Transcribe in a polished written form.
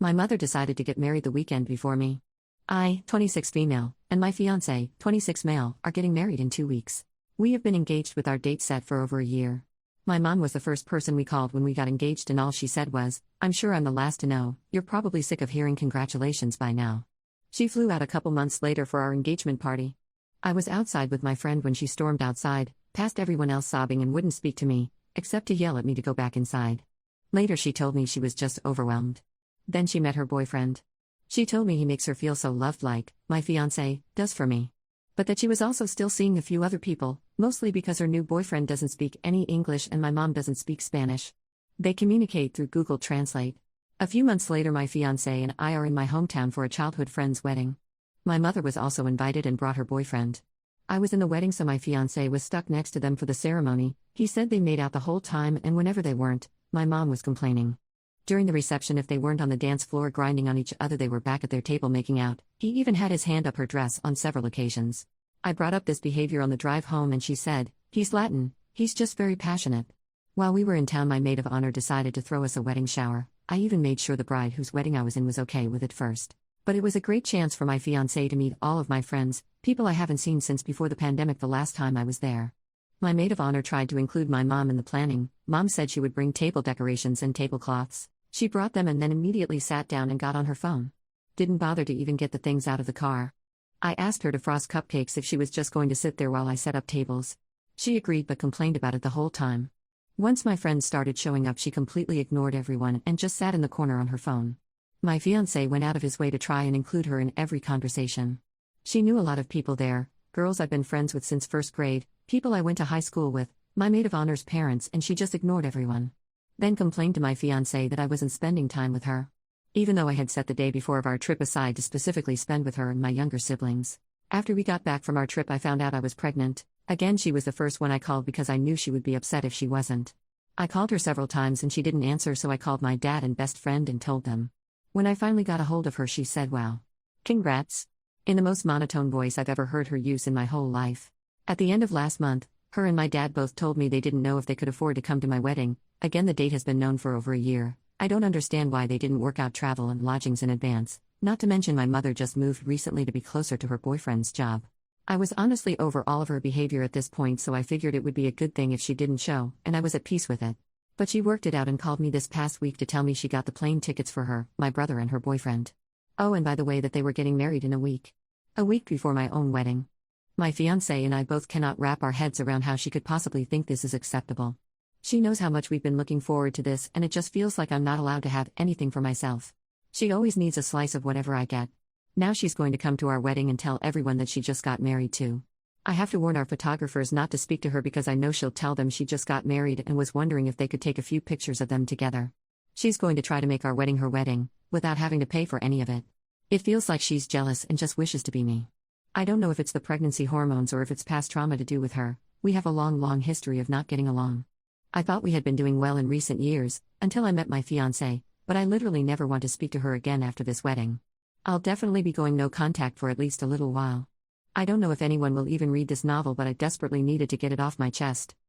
My mother decided to get married the weekend before me. I, 26 female, and my fiancé, 26 male, are getting married in 2 weeks. We have been engaged with our date set for over a year. My mom was the first person we called when we got engaged, and all she said was, "I'm sure I'm the last to know, you're probably sick of hearing congratulations by now." She flew out a couple months later for our engagement party. I was outside with my friend when she stormed outside, past everyone else sobbing, and wouldn't speak to me, except to yell at me to go back inside. Later she told me she was just overwhelmed. Then she met her boyfriend. She told me he makes her feel so loved, like my fiancé does for me. But that she was also still seeing a few other people, mostly because her new boyfriend doesn't speak any English and my mom doesn't speak Spanish. They communicate through Google Translate. A few months later, my fiancé and I are in my hometown for a childhood friend's wedding. My mother was also invited and brought her boyfriend. I was in the wedding, so my fiancé was stuck next to them for the ceremony. He said they made out the whole time, and whenever they weren't, my mom was complaining. During the reception, if they weren't on the dance floor grinding on each other, they were back at their table making out. He even had his hand up her dress on several occasions. I brought up this behavior on the drive home and she said, "He's Latin, he's just very passionate." While we were in town, my maid of honor decided to throw us a wedding shower. I even made sure the bride whose wedding I was in was okay with it first. But it was a great chance for my fiancé to meet all of my friends, people I haven't seen since before the pandemic the last time I was there. My maid of honor tried to include my mom in the planning. Mom said she would bring table decorations and tablecloths. She brought them and then immediately sat down and got on her phone. Didn't bother to even get the things out of the car. I asked her to frost cupcakes if she was just going to sit there while I set up tables. She agreed but complained about it the whole time. Once my friends started showing up, she completely ignored everyone and just sat in the corner on her phone. My fiancé went out of his way to try and include her in every conversation. She knew a lot of people there, girls I've been friends with since first grade, people I went to high school with, my maid of honor's parents, and she just ignored everyone. Then complained to my fiancé that I wasn't spending time with her. Even though I had set the day before of our trip aside to specifically spend with her and my younger siblings. After we got back from our trip, I found out I was pregnant. Again, she was the first one I called because I knew she would be upset if she wasn't. I called her several times and she didn't answer, so I called my dad and best friend and told them. When I finally got a hold of her, she said, "Wow. Congrats," in the most monotone voice I've ever heard her use in my whole life. At the end of last month, her and my dad both told me they didn't know if they could afford to come to my wedding. Again, the date has been known for over a year. I don't understand why they didn't work out travel and lodgings in advance, not to mention my mother just moved recently to be closer to her boyfriend's job. I was honestly over all of her behavior at this point, so I figured it would be a good thing if she didn't show, and I was at peace with it. But she worked it out and called me this past week to tell me she got the plane tickets for her, my brother, and her boyfriend. Oh, and by the way, that they were getting married in a week. A week before my own wedding. My fiancé and I both cannot wrap our heads around how she could possibly think this is acceptable. She knows how much we've been looking forward to this, and it just feels like I'm not allowed to have anything for myself. She always needs a slice of whatever I get. Now she's going to come to our wedding and tell everyone that she just got married too. I have to warn our photographers not to speak to her because I know she'll tell them she just got married and was wondering if they could take a few pictures of them together. She's going to try to make our wedding her wedding, without having to pay for any of it. It feels like she's jealous and just wishes to be me. I don't know if it's the pregnancy hormones or if it's past trauma to do with her. We have a long history of not getting along. I thought we had been doing well in recent years, until I met my fiancé, but I literally never want to speak to her again after this wedding. I'll definitely be going no contact for at least a little while. I don't know if anyone will even read this novel, but I desperately needed to get it off my chest.